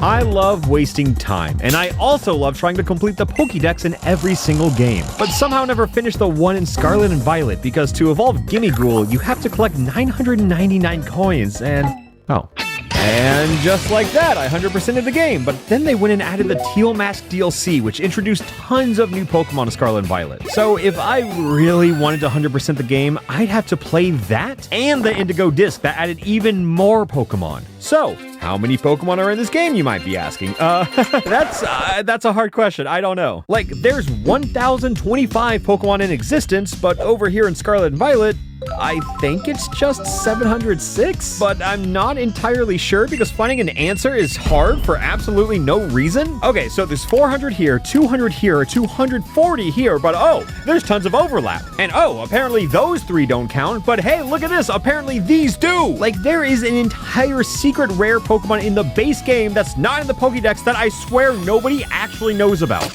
I love wasting time, and I also love trying to complete the Pokédex in every single game, but somehow never finish the one in Scarlet and Violet because to evolve Gimmighoul, you have to collect 999 coins and... oh. And just like that, I 100%ed the game, but then they went and added the Teal Mask DLC, which introduced tons of new Pokemon to Scarlet and Violet. So if I really wanted to 100% the game, I'd have to play that and the Indigo Disc that added even more Pokemon. So, how many Pokemon are in this game, you might be asking? That's a hard question, I don't know. Like, there's 1,025 Pokemon in existence, but over here in Scarlet and Violet, I think it's just 706, but I'm not entirely sure because finding an answer is hard for absolutely no reason. Okay, so there's 400 here, 200 here, 240 here, but oh, there's tons of overlap. And oh, apparently those three don't count, but hey, look at this, apparently these do! Like, there is an entire secret rare Pokemon in the base game that's not in the Pokédex that I swear nobody actually knows about.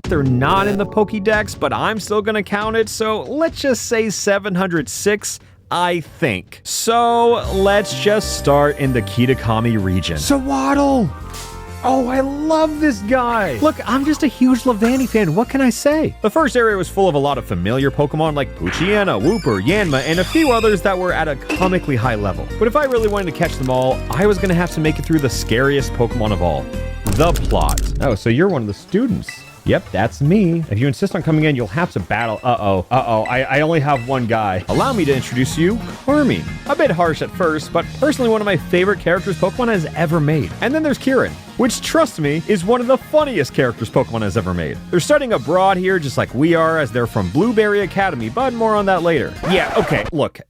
They're not in the Pokédex, but I'm still gonna count it, so let's just say 706, I think. So let's just start in the Kitakami region. Sawaddle! Oh, I love this guy! Look, I'm just a huge Levani fan, what can I say? The first area was full of a lot of familiar Pokemon like Poochyena, Wooper, Yanma, and a few others that were at a comically high level. But if I really wanted to catch them all, I was gonna have to make it through the scariest Pokemon of all, the plot. Oh, so you're one of the students. Yep, that's me. If you insist on coming in, you'll have to battle. I only have one guy. Allow me to introduce you, Carmine. A bit harsh at first, but personally one of my favorite characters Pokemon has ever made. And then there's Kieran, which, trust me, is one of the funniest characters Pokemon has ever made. They're studying abroad here just like we are, as they're from Blueberry Academy, but more on that later. Yeah, okay, look,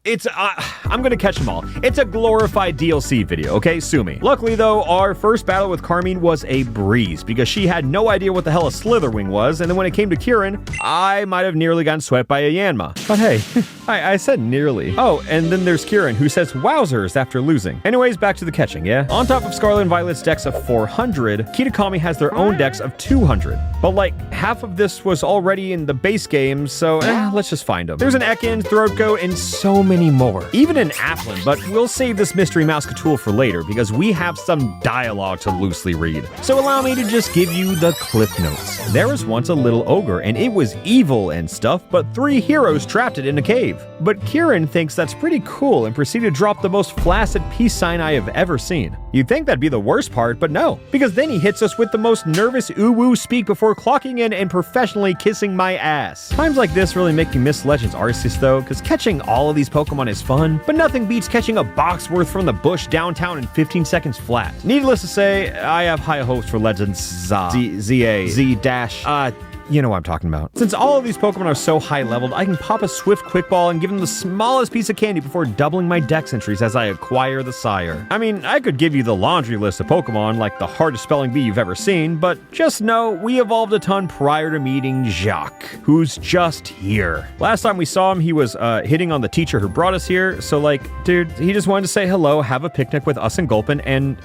I'm gonna catch them all. It's a glorified DLC video, okay? Sue me. Luckily though, our first battle with Carmine was a breeze, because she had no idea what the hell a Slitherwing was, and then when it came to Kieran, I might have nearly gotten swept by a Yanma. But hey, I said nearly. Oh, and then there's Kieran, who says wowzers after losing. Anyways, back to the catching, yeah? On top of Scarlet and Violet's decks of 400, Kitakami has their own decks of 200. But like, half of this was already in the base game, so let's just find them. There's an Ekans, Throatgoat, and so many more. Even an Applin, but we'll save this mystery Mouseketool for later because we have some dialogue to loosely read. So allow me to just give you the cliff notes. There was once a little ogre, and it was evil and stuff, but 3 heroes trapped it in a cave. But Kieran thinks that's pretty cool and proceeded to drop the most flaccid peace sign I have ever seen. You'd think that'd be the worst part, but no, because then he hits us with the most nervous ooh-woo speak before clocking in and professionally kissing my ass. Times like this really make me miss Legends Arceus though, because catching all of these Pokemon is fun, but nothing beats catching a box worth from the bush downtown in 15 seconds flat. Needless to say, I have high hopes for Legends Z-dash, you know what I'm talking about. Since all of these Pokemon are so high leveled, I can pop a swift quick ball and give them the smallest piece of candy before doubling my dex entries as I acquire the sire. I mean, I could give you the laundry list of Pokemon, like the hardest spelling bee you've ever seen, but just know we evolved a ton prior to meeting Jacques, who's just here. Last time we saw him, he was hitting on the teacher who brought us here, so like, dude, he just wanted to say hello, have a picnic with us and Gulpin, and,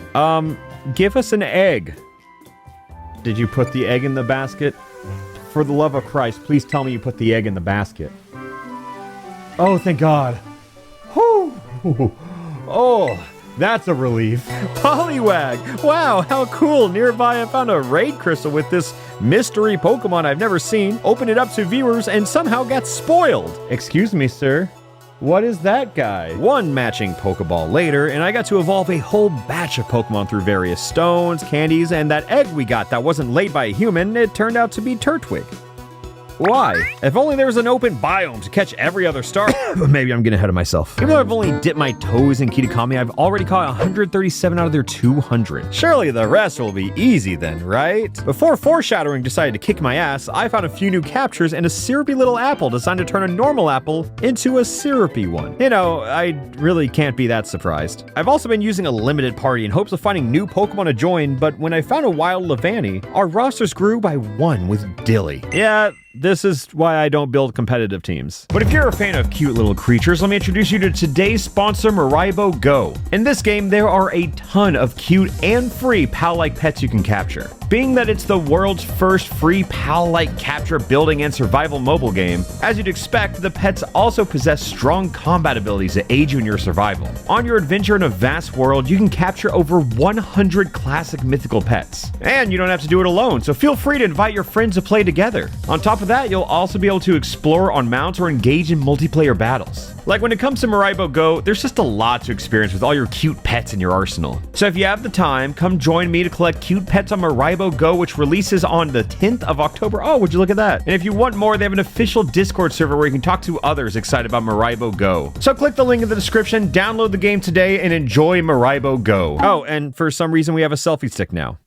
give us an egg. Did you put the egg in the basket? For the love of Christ, please tell me you put the egg in the basket. Oh, thank God. Whew. Oh, that's a relief. Poliwag! Wow, how cool. Nearby I found a raid crystal with this mystery Pokemon I've never seen, opened it up to viewers, and somehow got spoiled. Excuse me, sir. What is that guy? One matching Pokeball later, and I got to evolve a whole batch of Pokemon through various stones, candies, and that egg we got that wasn't laid by a human, it turned out to be Turtwig. Why? If only there was an open biome to catch every other star. But maybe I'm getting ahead of myself. Even though I've only dipped my toes in Kitakami, I've already caught 137 out of their 200. Surely the rest will be easy then, right? Before Foreshadowing decided to kick my ass, I found a few new captures and a syrupy little apple designed to turn a normal apple into a syrupy one. You know, I really can't be that surprised. I've also been using a limited party in hopes of finding new Pokemon to join, but when I found a wild Levani, our rosters grew by 1 with Dilly. Yeah, this is why I don't build competitive teams. But if you're a fan of cute little creatures, let me introduce you to today's sponsor, Miraibo GO. In this game, there are a ton of cute and free pal-like pets you can capture. Being that it's the world's first free PAL-like capture, building, and survival mobile game, as you'd expect, the pets also possess strong combat abilities that aid you in your survival. On your adventure in a vast world, you can capture over 100 classic mythical pets. And you don't have to do it alone, so feel free to invite your friends to play together. On top of that, you'll also be able to explore on mounts or engage in multiplayer battles. Like when it comes to Miraibo GO, there's just a lot to experience with all your cute pets in your arsenal. So if you have the time, come join me to collect cute pets on Miraibo GO, which releases on the 10th of October. Oh, would you look at that? And if you want more, they have an official Discord server where you can talk to others excited about Miraibo GO. So click the link in the description, download the game today, and enjoy Miraibo GO. Oh, and for some reason we have a selfie stick now.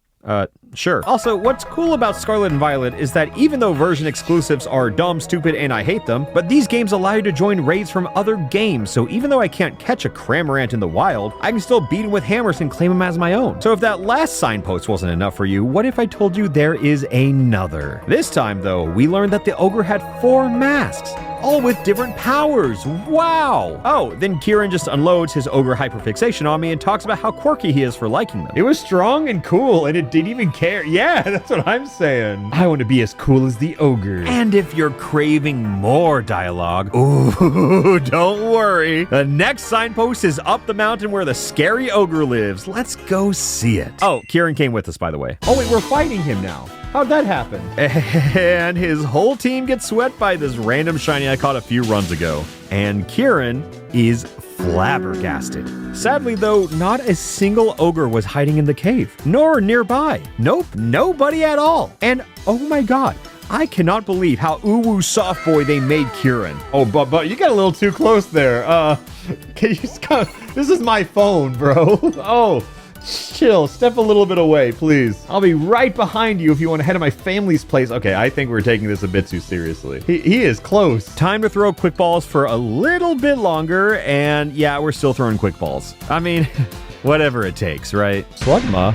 Sure. Also, what's cool about Scarlet and Violet is that even though version exclusives are dumb, stupid, and I hate them, but these games allow you to join raids from other games, so even though I can't catch a Cramorant in the wild, I can still beat him with hammers and claim him as my own. So if that last signpost wasn't enough for you, what if I told you there is another? This time, though, we learned that the ogre had 4 masks, all with different powers. Wow! Oh, then Kieran just unloads his ogre hyperfixation on me and talks about how quirky he is for liking them. It was strong and cool, and it didn't even care. Yeah, that's what I'm saying. I want to be as cool as the ogre. And if you're craving more dialogue, ooh, don't worry. The next signpost is up the mountain where the scary ogre lives. Let's go see it. Oh, Kieran came with us, by the way. Oh, wait, we're fighting him now. How'd that happen? And his whole team gets swept by this random shiny I caught a few runs ago. And Kieran is flabbergasted. Sadly, though, not a single ogre was hiding in the cave, nor nearby. Nope, nobody at all. And oh my god, I cannot believe how uwu soft boy they made Kieran. Oh, but you got a little too close there. Can you just come? This is my phone, bro. Oh. Chill, step a little bit away, please. I'll be right behind you if you want to head to my family's place. Okay, I think we're taking this a bit too seriously. He is close. Time to throw quick balls for a little bit longer, and yeah, we're still throwing quick balls. I mean, whatever it takes, right? Slugma?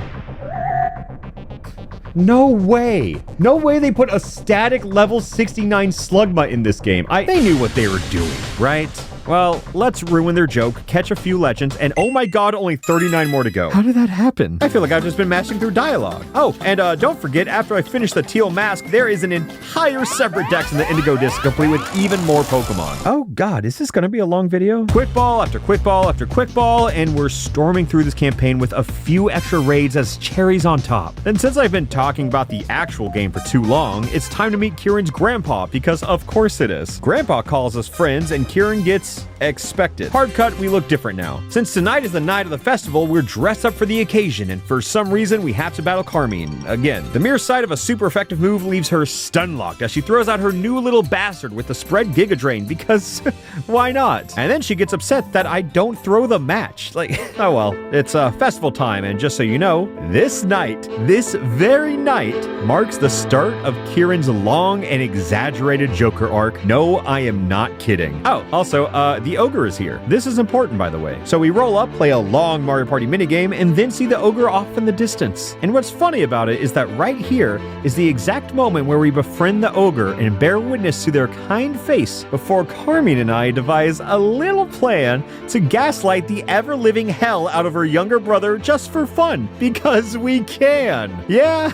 No way. No way they put a static level 69 Slugma in this game. They knew what they were doing, right? Well, let's ruin their joke, catch a few legends, and oh my god, only 39 more to go. How did that happen? I feel like I've just been mashing through dialogue. Oh, and don't forget, after I finish the teal mask, there is an entire separate dex in the indigo disc, complete with even more Pokemon. Oh god, is this gonna be a long video? Quick ball after quick ball after quick ball, and we're storming through this campaign with a few extra raids as cherries on top. And since I've been talking about the actual game for too long, it's time to meet Kieran's grandpa, because of course it is. Grandpa calls us friends, and Kieran gets expected. Hard cut, we look different now. Since tonight is the night of the festival, we're dressed up for the occasion, and for some reason, we have to battle Carmine again. The mere sight of a super effective move leaves her stun-locked as she throws out her new little bastard with the spread Giga Drain, because why not? And then she gets upset that I don't throw the match. Like, oh well, it's festival time, and just so you know, this night, this very night, marks the start of Kieran's long and exaggerated Joker arc. No, I am not kidding. Oh, also, the ogre is here. This is important, by the way. So we roll up, play a long Mario Party minigame, and then see the ogre off in the distance. And what's funny about it is that right here is the exact moment where we befriend the ogre and bear witness to their kind face before Carmine and I devise a little plan to gaslight the ever-living hell out of her younger brother just for fun, because we can. Yeah.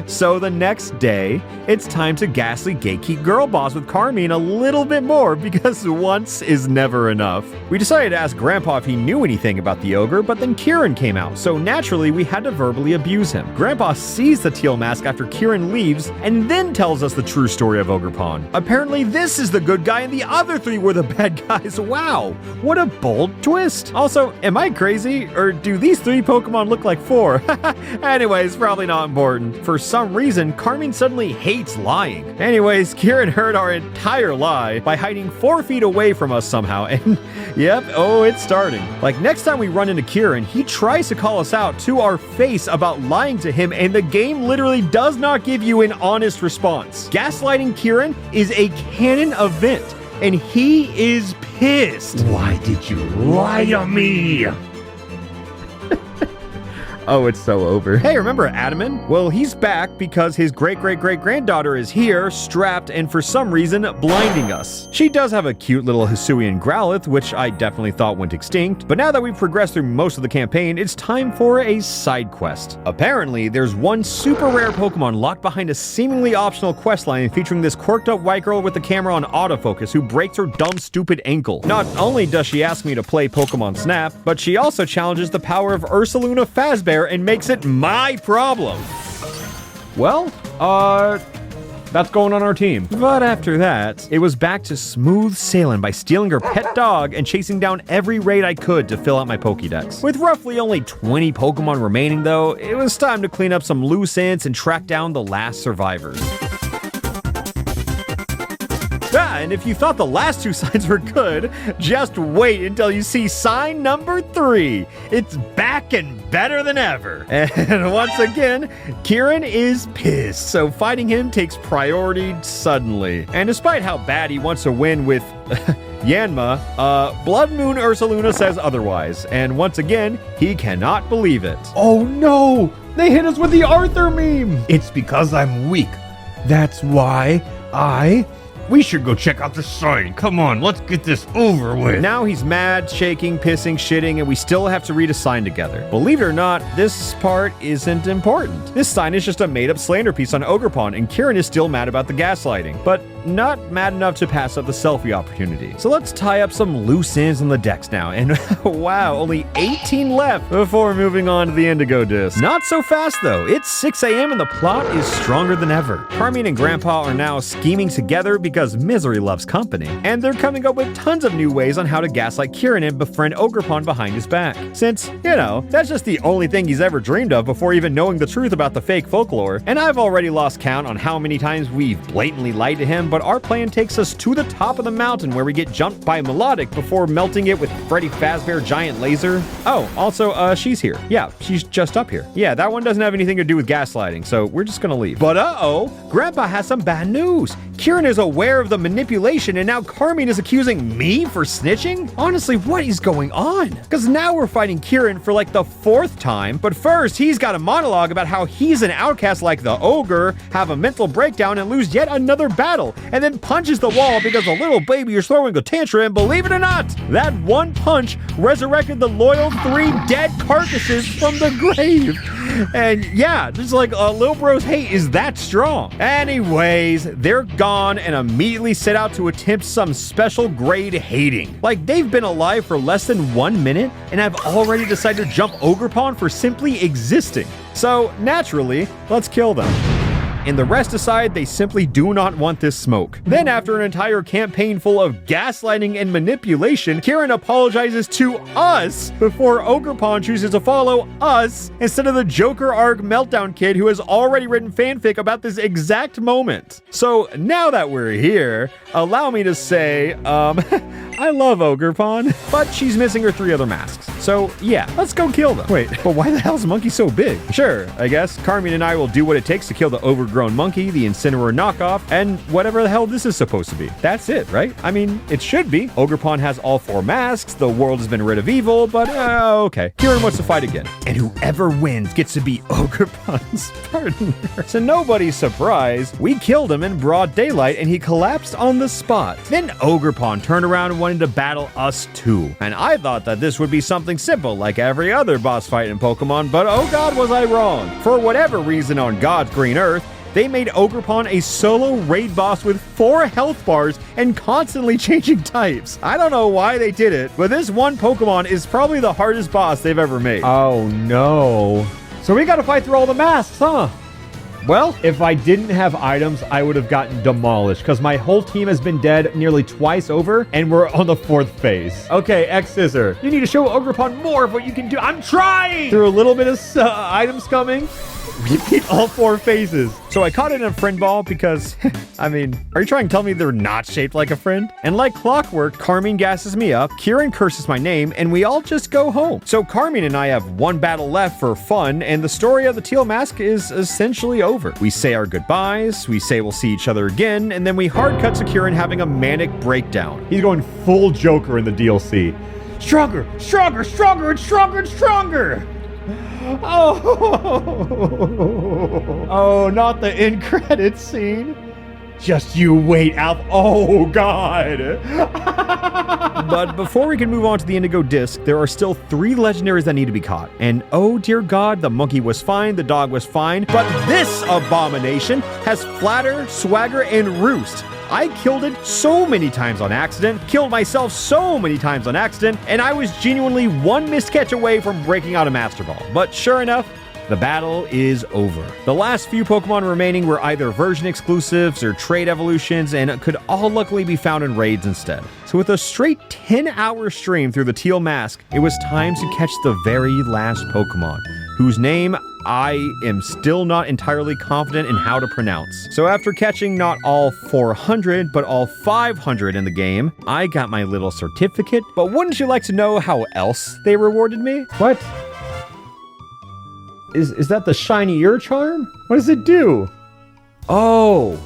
So the next day, it's time to ghastly gatekeep girl boss with Carmine a little bit more, because once is never enough. We decided to ask Grandpa if he knew anything about the ogre, but then Kieran came out, so naturally we had to verbally abuse him. Grandpa sees the teal mask after Kieran leaves, and then tells us the true story of Ogerpon. Apparently this is the good guy and the other 3 were the bad guys. Wow, what a bold twist. Also, am I crazy, or do these 3 Pokemon look like 4? Anyways, probably not important. For some reason, Carmine suddenly hates lying. Anyways, Kieran heard our entire lie by hiding 4 feet away from us somehow, and yep, oh, it's starting. Like, next time we run into Kieran, he tries to call us out to our face about lying to him, and the game literally does not give you an honest response. Gaslighting Kieran is a canon event, and he is pissed. Why did you lie to me? Oh, it's so over. Hey, remember Adaman? Well, he's back because his great-great-great-granddaughter is here, strapped, and for some reason, blinding us. She does have a cute little Hisuian Growlithe, which I definitely thought went extinct, but now that we've progressed through most of the campaign, it's time for a side quest. Apparently, there's one super rare Pokemon locked behind a seemingly optional questline featuring this quirked-up white girl with the camera on autofocus who breaks her dumb, stupid ankle. Not only does she ask me to play Pokemon Snap, but she also challenges the power of Ursaluna Fazbear and makes it my problem. Well, that's going on our team. But after that, it was back to smooth sailing by stealing her pet dog and chasing down every raid I could to fill out my Pokédex. With roughly only 20 Pokemon remaining though, it was time to clean up some loose ends and track down the last survivors. And if you thought the last two signs were good, just wait until you see sign number 3. It's back and better than ever. And once again, Kieran is pissed, so fighting him takes priority suddenly. And despite how bad he wants to win with Yanma, Blood Moon Ursaluna says otherwise. And once again, he cannot believe it. Oh no! They hit us with the Arthur meme! It's because I'm weak. That's why we should go check out the sign. Come on, let's get this over with. Now he's mad, shaking, pissing, shitting, and we still have to read a sign together. Believe it or not, this part isn't important. This sign is just a made-up slander piece on Ogerpon, and Kieran is still mad about the gaslighting, but not mad enough to pass up the selfie opportunity. So let's tie up some loose ends on the decks now, and wow, only 18 left before moving on to the Indigo disc. Not so fast though. It's 6 a.m. and the plot is stronger than ever. Carmine and Grandpa are now scheming together because misery loves company, and they're coming up with tons of new ways on how to gaslight Kieran and befriend Ogerpon behind his back. Since, you know, that's just the only thing he's ever dreamed of before even knowing the truth about the fake folklore, and I've already lost count on how many times we've blatantly lied to him, but our plan takes us to the top of the mountain where we get jumped by Melodic before melting it with Freddy Fazbear giant laser. Oh, also, she's here. Yeah, she's just up here. Yeah, that one doesn't have anything to do with gaslighting, so we're just gonna leave. But Grandpa has some bad news. Kieran is aware of the manipulation, and now Carmine is accusing me for snitching? Honestly, what is going on? Because now we're fighting Kieran for like the 4th time, but first he's got a monologue about how he's an outcast like the ogre, have a mental breakdown and lose yet another battle, and then punches the wall because the little baby is throwing a tantrum, and believe it or not, that one punch resurrected the loyal 3 dead carcasses from the grave. And yeah, just like Lil Bro's hate is that strong. Anyways, they're gone and immediately set out to attempt some special grade hating. Like, they've been alive for less than 1 minute and have already decided to jump Ogerpon for simply existing. So naturally, let's kill them. And the rest decide they simply do not want this smoke. Then after an entire campaign full of gaslighting and manipulation, Kieran apologizes to us before Ogerpon chooses to follow us instead of the Joker arc meltdown kid who has already written fanfic about this exact moment. So now that we're here, allow me to say, I love Ogerpon, but she's missing her 3 other masks. So yeah, let's go kill them. Wait, but why the hell is Monkey so big? Sure, I guess Carmine and I will do what it takes to kill the overgrown monkey, the Incineroar knockoff, and whatever the hell this is supposed to be. That's it, right? I mean, it should be. Ogerpon has all 4 masks, the world has been rid of evil, but okay. Kieran wants to fight again. And whoever wins gets to be Ogerpon's partner. To nobody's surprise, we killed him in broad daylight and he collapsed on the spot. Then Ogerpon turned around and wanted to battle us too. And I thought that this would be something simple like every other boss fight in Pokemon, but oh god was I wrong. For whatever reason on God's green earth, they made Ogerpon a solo raid boss with 4 health bars and constantly changing types. I don't know why they did it, but this one Pokemon is probably the hardest boss they've ever made. Oh no. So we gotta fight through all the masks, huh? Well, if I didn't have items, I would have gotten demolished because my whole team has been dead nearly twice over and we're on the 4th phase. Okay, X-Scissor, you need to show Ogerpon more of what you can do. I'm trying! Through a little bit of items coming, repeat all 4 phases. So I caught it in a friend ball because, I mean, are you trying to tell me they're not shaped like a friend? And like clockwork, Carmine gasses me up, Kieran curses my name, and we all just go home. So Carmine and I have 1 battle left for fun, and the story of the teal mask is essentially over. We say our goodbyes, we say we'll see each other again, and then we hard cut to Kieran having a manic breakdown. He's going full Joker in the DLC. Stronger, stronger, stronger, and stronger, and stronger! Oh, not the end credits scene. Just you wait, Alph. Oh, God. But before we can move on to the indigo disc, there are still 3 legendaries that need to be caught. And oh dear God, the monkey was fine, the dog was fine, but this abomination has Flatter, Swagger, and Roost. I killed it so many times on accident, killed myself so many times on accident, and I was genuinely one missed catch away from breaking out a Master Ball. But sure enough, the battle is over. The last few Pokemon remaining were either version exclusives or trade evolutions and could all luckily be found in raids instead. So with a straight 10-hour stream through the Teal Mask, it was time to catch the very last Pokemon, whose name I am still not entirely confident in how to pronounce. So after catching not all 400, but all 500 in the game, I got my little certificate. But wouldn't you like to know how else they rewarded me? What? Is that the shiny ear charm? What does it do? Oh,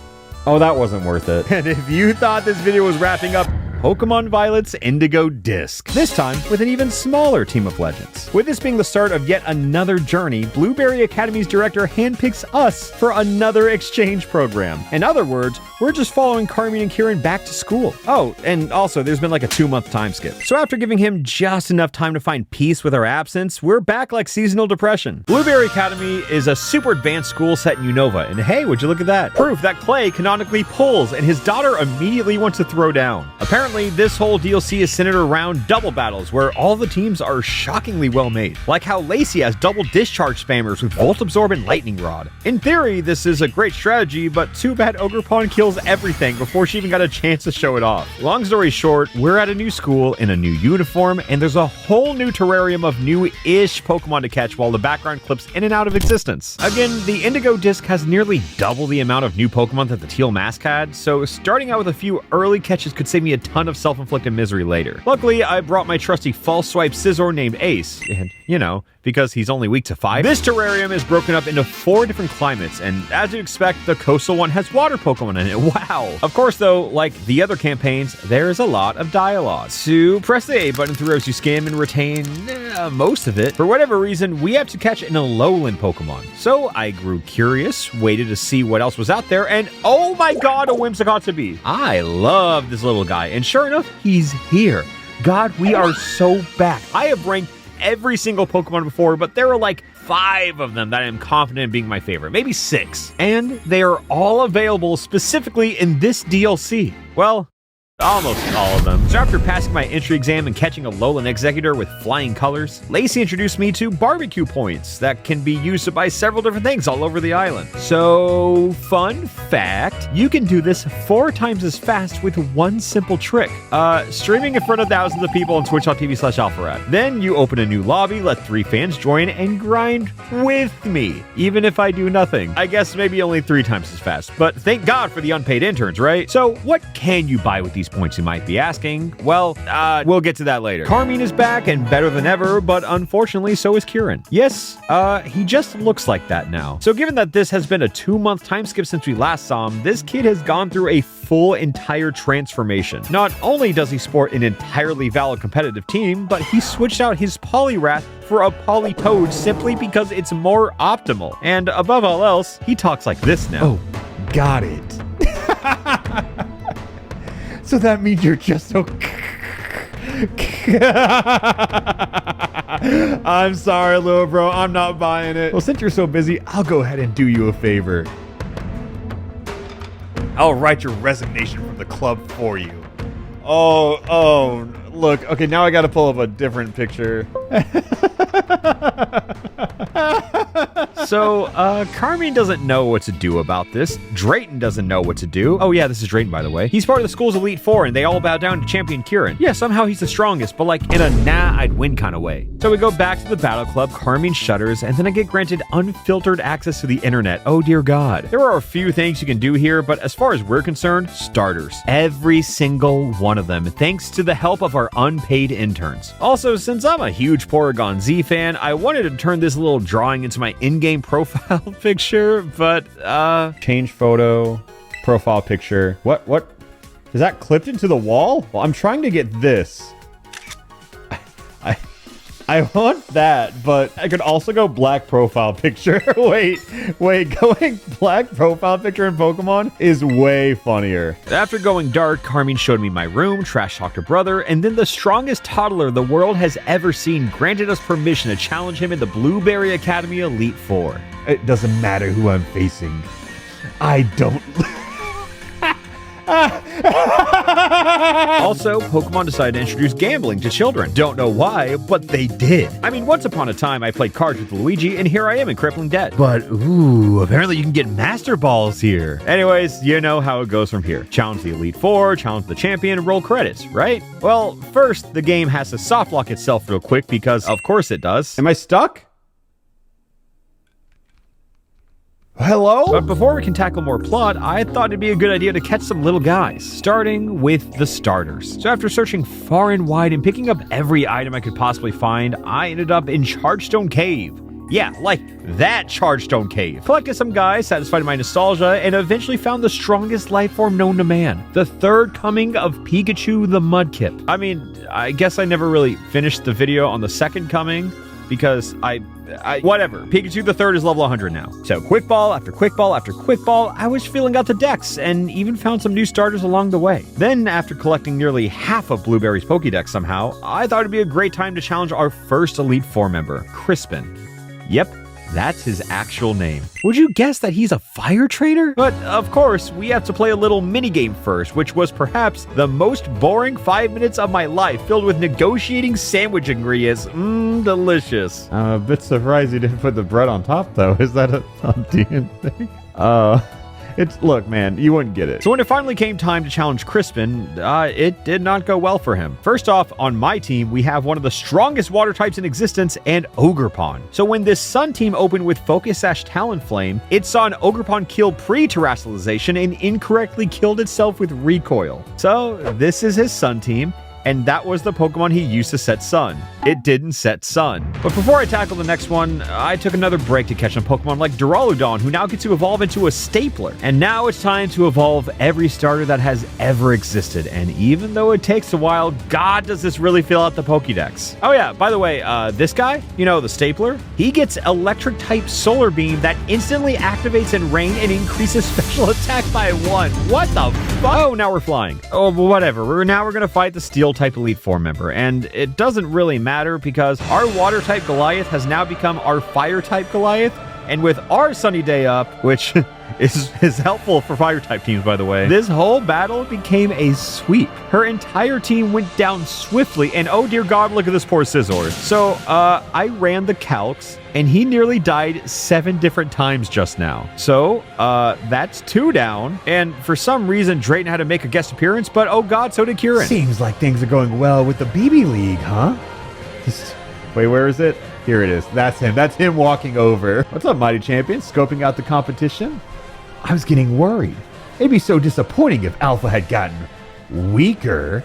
that wasn't worth it. And if you thought this video was wrapping up Pokemon Violet's Indigo Disc, this time with an even smaller team of legends. With this being the start of yet another journey, Blueberry Academy's director handpicks us for another exchange program. In other words, we're just following Carmine and Kieran back to school. Oh, and also there's been like a 2-month time skip. So after giving him just enough time to find peace with our absence, we're back like seasonal depression. Blueberry Academy is a super advanced school set in Unova, and hey, would you look at that? Proof that Clay canonically pulls and his daughter immediately wants to throw down. Apparently, this whole DLC is centered around double battles where all the teams are shockingly well made. Like how Lacey has double discharge spammers with Volt Absorb and Lightning Rod. In theory, this is a great strategy, but too bad Ogerpon kills everything before she even got a chance to show it off. Long story short, we're at a new school in a new uniform, and there's a whole new terrarium of new-ish Pokemon to catch while the background clips in and out of existence. Again, the Indigo Disc has nearly double the amount of new Pokemon that the Teal Mask had, so starting out with a few early catches could save me a ton of self-inflicted misery later. Luckily, I brought my trusty false swipe Scizor named Ace, and you know, because he's only weak to 5. This terrarium is broken up into 4 different climates, and as you'd expect, the coastal one has water Pokemon in it. Wow! Of course, though, like the other campaigns, there's a lot of dialogue. So press the A button through as you skim and retain most of it. For whatever reason, we have to catch an Alolan Pokemon. So I grew curious, waited to see what else was out there, and oh my god, a Whimsicott to be! I love this little guy, and sure enough, he's here. God, we are so back. I have ranked every single Pokemon before, but there are like 5 of them that I am confident in being my favorite, maybe 6. And they are all available specifically in this DLC. Well, almost all of them. So after passing my entry exam and catching a Alolan Executor with flying colors, Lacey introduced me to barbecue points that can be used to buy several different things all over the island. So, fun fact, you can do this 4 times as fast with one simple trick. Streaming in front of thousands of people on twitch.tv/Alpharad. Then you open a new lobby, let 3 fans join, and grind with me, even if I do nothing. I guess maybe only 3 times as fast, but thank God for the unpaid interns, right? So, what can you buy with these points, you might be asking? Well, we'll get to that later. Carmine is back and better than ever, but unfortunately so is Kieran. Yes, he just looks like that now. So given that this has been a 2-month time skip since we last saw him, this kid has gone through a full entire transformation. Not only does he sport an entirely valid competitive team, but he switched out his Poliwrath for a Politoed simply because it's more optimal. And above all else, he talks like this now. Oh, got it. So that means you're just so... I'm sorry, little bro. I'm not buying it. Well, since you're so busy, I'll go ahead and do you a favor. I'll write your resignation from the club for you. Oh, look. Okay, now I gotta pull up a different picture. So, Carmine doesn't know what to do about this. Drayton doesn't know what to do. Oh yeah, this is Drayton, by the way. He's part of the school's Elite Four, and they all bow down to Champion Kieran. Yeah, somehow he's the strongest, but like in a nah, I'd win kind of way. So we go back to the Battle Club, Carmine shudders, and then I get granted unfiltered access to the internet. Oh dear God. There are a few things you can do here, but as far as we're concerned, starters. Every single one of them, thanks to the help of our unpaid interns. Also, since I'm a huge Porygon Z fan, I wanted to turn this little drawing into my in-game profile picture, but change photo, profile picture. What? Is that clipped into the wall? Well, I'm trying to get this. I want that, but I could also go black profile picture. wait, going black profile picture in Pokemon is way funnier. After going dark, Carmine showed me my room, trash talked her brother, and then the strongest toddler the world has ever seen granted us permission to challenge him in the Blueberry Academy Elite Four. It doesn't matter who I'm facing. I don't... Also, Pokemon decided to introduce gambling to children. Don't know why, but they did. I mean, once upon a time, I played cards with Luigi, and here I am in crippling debt. But, ooh, apparently you can get Master Balls here. Anyways, you know how it goes from here. Challenge the Elite Four, challenge the champion, roll credits, right? Well, first, the game has to soft lock itself real quick because, of course it does. Am I stuck? Hello? But before we can tackle more plot, I thought it'd be a good idea to catch some little guys, starting with the starters. So after searching far and wide and picking up every item I could possibly find, I ended up in Chargestone Cave. Yeah, like that Chargestone Cave. Collected some guys, satisfied my nostalgia, and eventually found the strongest life form known to man. The third coming of Pikachu the Mudkip. I mean, I guess I never really finished the video on the second coming, because whatever. Pikachu the third is level 100 now. So quick ball after quick ball after quick ball, I was filling out the decks and even found some new starters along the way. Then after collecting nearly half of Blueberry's Pokédex somehow, I thought it'd be a great time to challenge our first Elite Four member, Crispin. Yep, that's his actual name. Would you guess that he's a fire trainer? But of course, we have to play a little minigame first, which was perhaps the most boring 5 minutes of my life, filled with negotiating sandwich ingredients. Delicious. I'm a bit surprised you didn't put the bread on top, though. Is that a DN thing? Look, man, you wouldn't get it. So when it finally came time to challenge Crispin, it did not go well for him. First off, on my team, we have one of the strongest water types in existence, and Ogerpon. So when this Sun team opened with Focus-Talonflame, it saw an Ogerpon kill pre-terrestrialization and incorrectly killed itself with Recoil. So this is his Sun team, and that was the Pokemon he used to set Sun. It didn't set Sun. But before I tackle the next one, I took another break to catch some Pokemon like Duraludon, who now gets to evolve into a stapler. And now it's time to evolve every starter that has ever existed. And even though it takes a while, God, does this really fill out the Pokédex. Oh yeah, by the way, this guy, you know, the stapler, he gets electric type solar beam that instantly activates in rain and increases special attack by 1. What the fuck? Oh, now we're flying. Oh, whatever. Now we're gonna fight the steel type Elite Four member, and it doesn't really matter because our water type Goliath has now become our fire type Goliath, and with our Sunny Day Up, which is helpful for fire type teams, by the way, this whole battle became a sweep. Her entire team went down swiftly, and oh dear God, look at this poor Scizor. So I ran the calcs, and he nearly died 7 different times just now. So that's 2 down, and for some reason Drayton had to make a guest appearance, but oh God, so did Kieran. Seems like things are going well with the BB League, huh? Wait, where is it? Here it is. That's him. That's him walking over. What's up, Mighty Champion? Scoping out the competition? I was getting worried. It'd be so disappointing if Alpha had gotten weaker.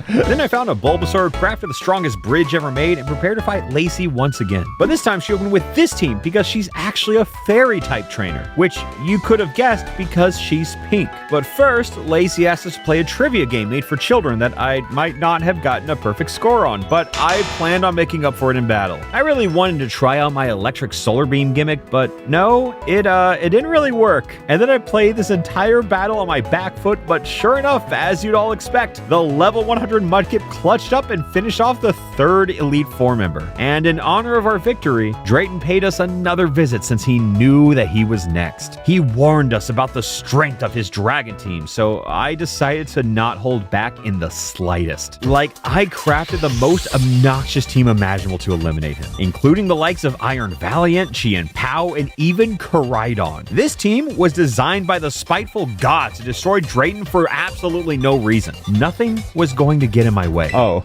Then I found a Bulbasaur, crafted the strongest bridge ever made, and prepared to fight Lacey once again. But this time she opened with this team because she's actually a fairy type trainer, which you could have guessed because she's pink. But first, Lacey asked us to play a trivia game made for children that I might not have gotten a perfect score on, but I planned on making up for it in battle. I really wanted to try out my electric solar beam gimmick, but no, it didn't really work. And then I played this entire battle on my back foot, but sure enough, as you'd all expect, the level 100 Mudkip clutched up and finished off the 3rd Elite Four member. And in honor of our victory, Drayton paid us another visit since he knew that he was next. He warned us about the strength of his dragon team, so I decided to not hold back in the slightest. Like, I crafted the most obnoxious team imaginable to eliminate him, including the likes of Iron Valiant, Chien Pao, and even Koraidon. This team was designed by the spiteful gods to destroy Drayton for absolutely no reason. Nothing was going to get in my way. Oh.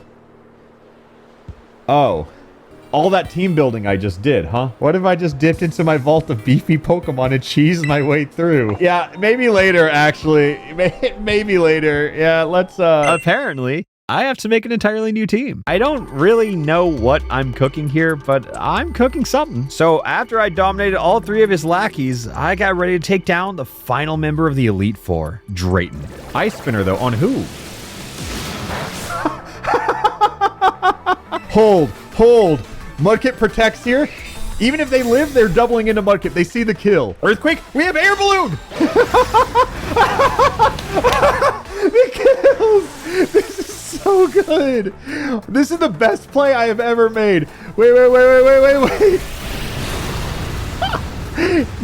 All that team building I just did, huh? What if I just dipped into my vault of beefy Pokemon and cheesed my way through? Yeah, maybe later, actually. Maybe later. Yeah, let's, Apparently, I have to make an entirely new team. I don't really know what I'm cooking here, but I'm cooking something. So after I dominated all 3 of his lackeys, I got ready to take down the final member of the Elite Four, Drayton. Ice Spinner, though, on who? Hold. Mudkip protects here. Even if they live, they're doubling into Mudkip. They see the kill. Earthquake, we have air balloon. The kills. This is so good. This is the best play I have ever made. Wait.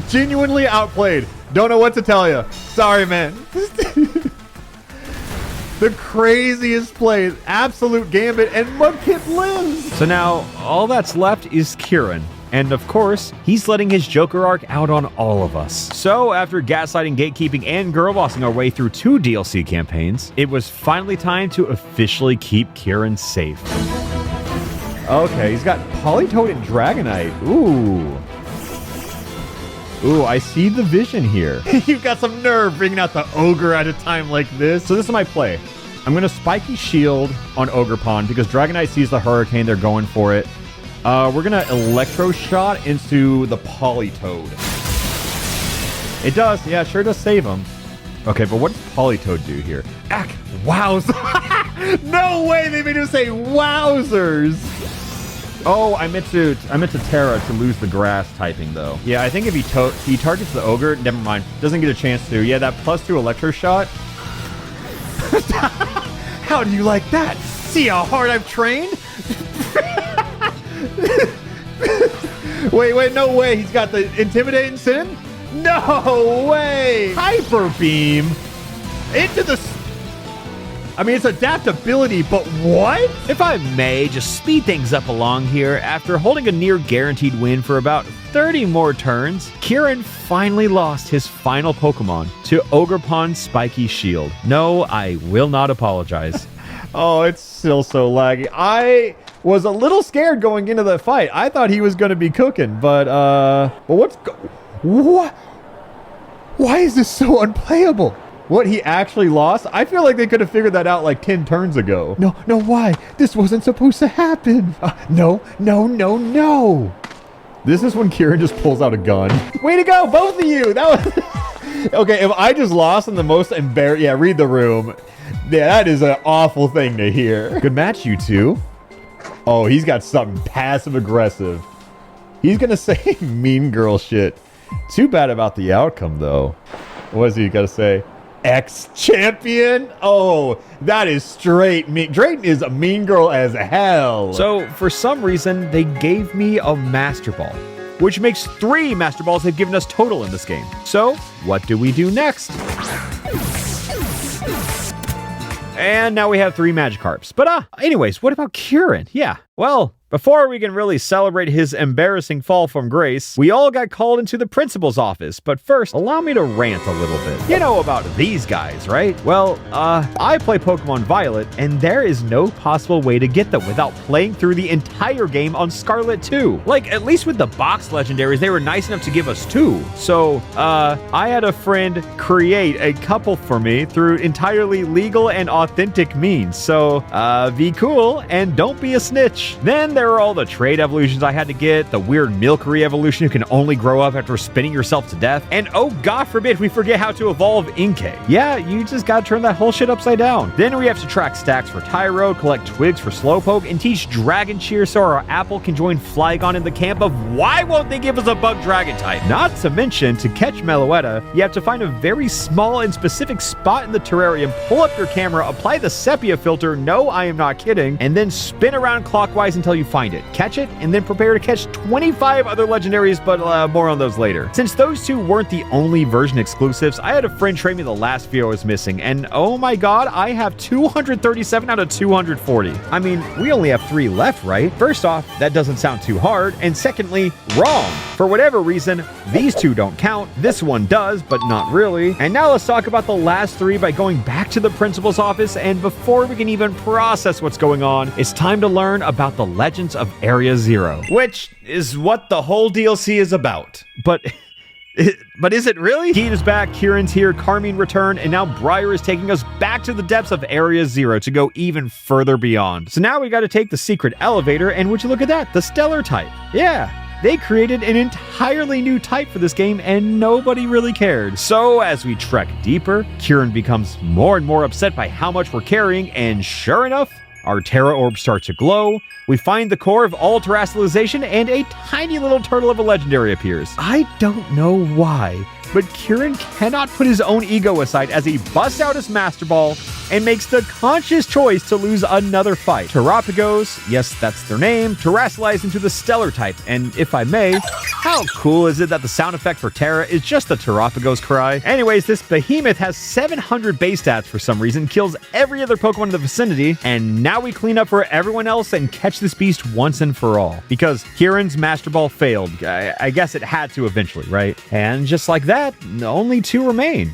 Genuinely outplayed. Don't know what to tell you. Sorry, man. The craziest play. Absolute gambit, and Mudkip lives. So now, all that's left is Kieran. And of course, he's letting his Joker arc out on all of us. So after gaslighting, gatekeeping, and girlbossing our way through 2 DLC campaigns, it was finally time to officially keep Kieran safe. Okay, he's got Politoed and Dragonite. Ooh, I see the vision here. You've got some nerve bringing out the ogre at a time like this. So this is my play. I'm going to Spiky Shield on Ogerpon because Dragonite sees the Hurricane. They're going for it. We're going to Electro Shot into the Politoed. It does. Yeah, it sure does save him. Okay, but what does Politoed do here? Ack! Wows! No way they made him say wowzers! Oh, I meant to Terra to lose the grass typing, though. Yeah, I think if he targets the ogre, never mind. Doesn't get a chance to. Yeah, that +2 Electro Shot. How do you like that? See how hard I've trained? Wait, no way. He's got the Intimidate and Sin? No way. Hyper Beam into the... I mean, it's adaptability, but what? If I may just speed things up along here, after holding a near guaranteed win for about 30 more turns, Kieran finally lost his final Pokemon to Ogerpon's Spiky Shield. No, I will not apologize. Oh, it's still so laggy. I was a little scared going into the fight. I thought he was going to be cooking, but what? Why is this so unplayable? What, he actually lost? I feel like they could have figured that out like 10 turns ago. No, why? This wasn't supposed to happen. No. This is when Kieran just pulls out a gun. Way to go, both of you. That was... Okay, if I just lost in the most embarrassing... Yeah, read the room. Yeah, that is an awful thing to hear. Good match, you two. Oh, he's got something passive-aggressive. He's going to say mean girl shit. Too bad about the outcome, though. What is he got to say? Ex-champion? Oh, that is straight mean. Drayton is a mean girl as hell. So, for some reason, they gave me a Master Ball, which makes 3 Master Balls they've given us total in this game. So, what do we do next? And now we have 3 Magikarps. But, anyways, what about Kieran? Yeah, well... Before we can really celebrate his embarrassing fall from grace, we all got called into the principal's office. But first, allow me to rant a little bit. You know about these guys, right? Well, I play Pokemon Violet, and there is no possible way to get them without playing through the entire game on Scarlet 2. Like, at least with the box legendaries, they were nice enough to give us 2. So, I had a friend create a couple for me through entirely legal and authentic means. So, be cool and don't be a snitch. Then there are all the trade evolutions I had to get, the weird Milcery evolution who can only grow up after spinning yourself to death, and oh god forbid we forget how to evolve Inkay. Yeah, you just gotta turn that whole shit upside down. Then we have to track stacks for Tyro, collect twigs for Slowpoke, and teach Dragon Cheer so our Apple can join Flygon in the camp of why won't they give us a bug dragon type? Not to mention, to catch Meloetta, you have to find a very small and specific spot in the terrarium, pull up your camera, apply the sepia filter, no I am not kidding, and then spin around clockwise until you find it, catch it, and then prepare to catch 25 other legendaries, but more on those later. Since those 2 weren't the only version exclusives, I had a friend trade me the last few I was missing, and oh my god, I have 237 out of 240. I mean, we only have 3 left, right? First off, that doesn't sound too hard, and secondly, wrong. For whatever reason, these 2 don't count, this one does, but not really. And now let's talk about the last 3 by going back to the principal's office, and before we can even process what's going on, it's time to learn about the legends of Area Zero, which is what the whole DLC is about. But is it really? Keane is back, Kieran's here, Carmine returned, and now Briar is taking us back to the depths of Area Zero to go even further beyond. So now we got to take the secret elevator, and would you look at that, the Stellar type. Yeah. They created an entirely new type for this game and nobody really cared. So as we trek deeper, Kieran becomes more and more upset by how much we're carrying, and sure enough, our Terra Orb starts to glow, we find the core of all terrestrialization, and a tiny little turtle of a legendary appears. I don't know why, but Kieran cannot put his own ego aside as he busts out his Master Ball and makes the conscious choice to lose another fight. Terrapagos, yes, that's their name, terrestrialize into the Stellar type, and if I may, how cool is it that the sound effect for Terra is just the Terrapagos cry? Anyways, this behemoth has 700 base stats for some reason, kills every other Pokemon in the vicinity, and now we clean up for everyone else and catch this beast once and for all. Because Kieran's Master Ball failed. I guess it had to eventually, right? And just like that, only 2 remain.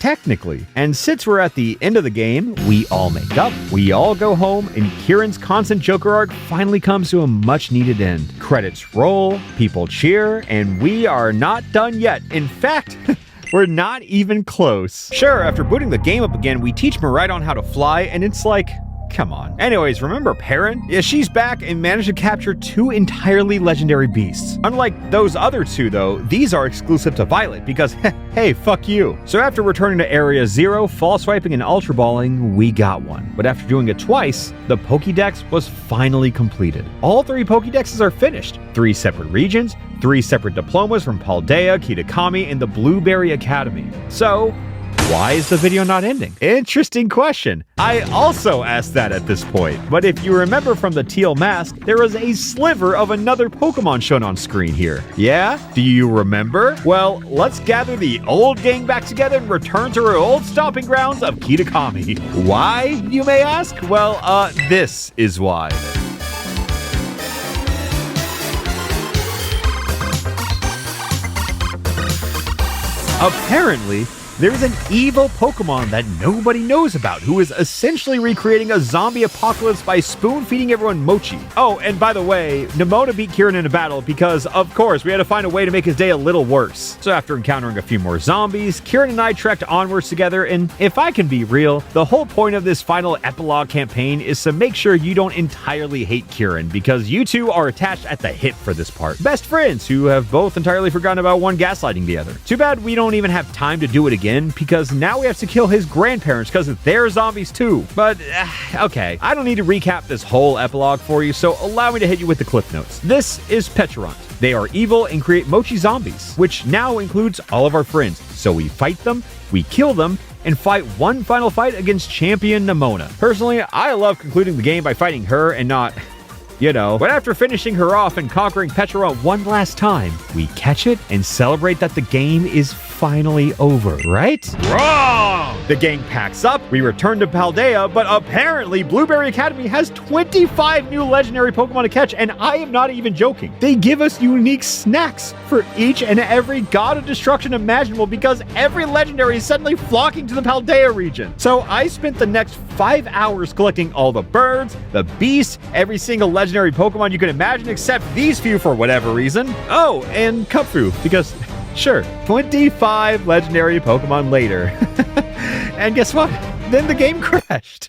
Technically. And since we're at the end of the game, we all make up, we all go home, and Kieran's constant Joker arc finally comes to a much needed end. Credits roll, people cheer, and we are not done yet. In fact, we're not even close. Sure, after booting the game up again, we teach Miraibo how to fly, and it's like, come on. Anyways, remember Perrin? Yeah, she's back and managed to capture 2 entirely legendary beasts. Unlike those other 2 though, these are exclusive to Violet because, hey, fuck you. So after returning to Area 0, fall swiping and ultra balling, we got one. But after doing it twice, the Pokédex was finally completed. All 3 Pokédexes are finished. 3 separate regions, 3 separate diplomas from Paldea, Kitakami, and the Blueberry Academy. So, why is the video not ending? Interesting question. I also asked that at this point. But if you remember from the teal mask, there was a sliver of another Pokemon shown on screen here. Yeah? Do you remember? Well, let's gather the old gang back together and return to our old stomping grounds of Kitakami. Why, you may ask? Well, this is why. Apparently, there's an evil Pokemon that nobody knows about who is essentially recreating a zombie apocalypse by spoon-feeding everyone mochi. Oh, and by the way, Nemona beat Kieran in a battle because, of course, we had to find a way to make his day a little worse. So after encountering a few more zombies, Kieran and I trekked onwards together, and if I can be real, the whole point of this final epilogue campaign is to make sure you don't entirely hate Kieran, because you two are attached at the hip for this part. Best friends who have both entirely forgotten about one gaslighting the other. Too bad we don't even have time to do it again, because now we have to kill his grandparents because they're zombies too. But, okay, I don't need to recap this whole epilogue for you, so allow me to hit you with the cliff notes. This is Petarant. They are evil and create mochi zombies, which now includes all of our friends. So we fight them, we kill them, and fight one final fight against Champion Nemona. Personally, I love concluding the game by fighting her and not, you know. But after finishing her off and conquering Petarant one last time, we catch it and celebrate that the game is finally over, right? Wrong! The gang packs up, we return to Paldea, but apparently Blueberry Academy has 25 new legendary Pokemon to catch, and I am not even joking. They give us unique snacks for each and every god of destruction imaginable because every legendary is suddenly flocking to the Paldea region. So I spent the next 5 hours collecting all the birds, the beasts, every single legendary Pokemon you can imagine except these few for whatever reason. Oh, and Cupfu, because sure, 25 legendary Pokemon later. And guess what? Then the game crashed.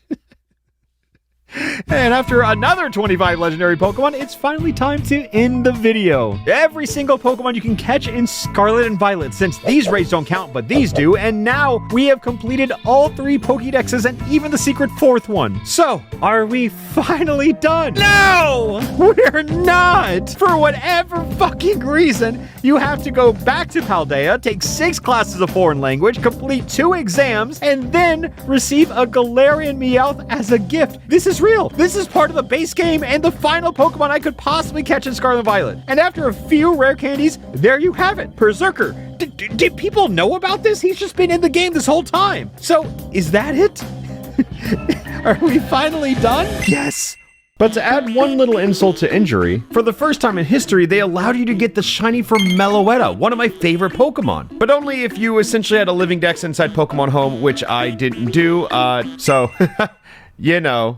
And after another 25 legendary Pokemon, it's finally time to end the video. Every single Pokemon you can catch in Scarlet and Violet, since these raids don't count, but these do, and now we have completed all 3 Pokédexes and even the secret 4th one. So, are we finally done? No! We're not! For whatever fucking reason, you have to go back to Paldea, take 6 classes of foreign language, complete 2 exams, and then receive a Galarian Meowth as a gift. This is real. This is part of the base game and the final Pokemon I could possibly catch in Scarlet and Violet. And after a few rare candies, there you have it. Berserker. Did people know about this? He's just been in the game this whole time. So, is that it? Are we finally done? Yes. But to add one little insult to injury, for the first time in history, they allowed you to get the shiny for Meloetta, one of my favorite Pokemon. But only if you essentially had a living dex inside Pokemon Home, which I didn't do, so, you know.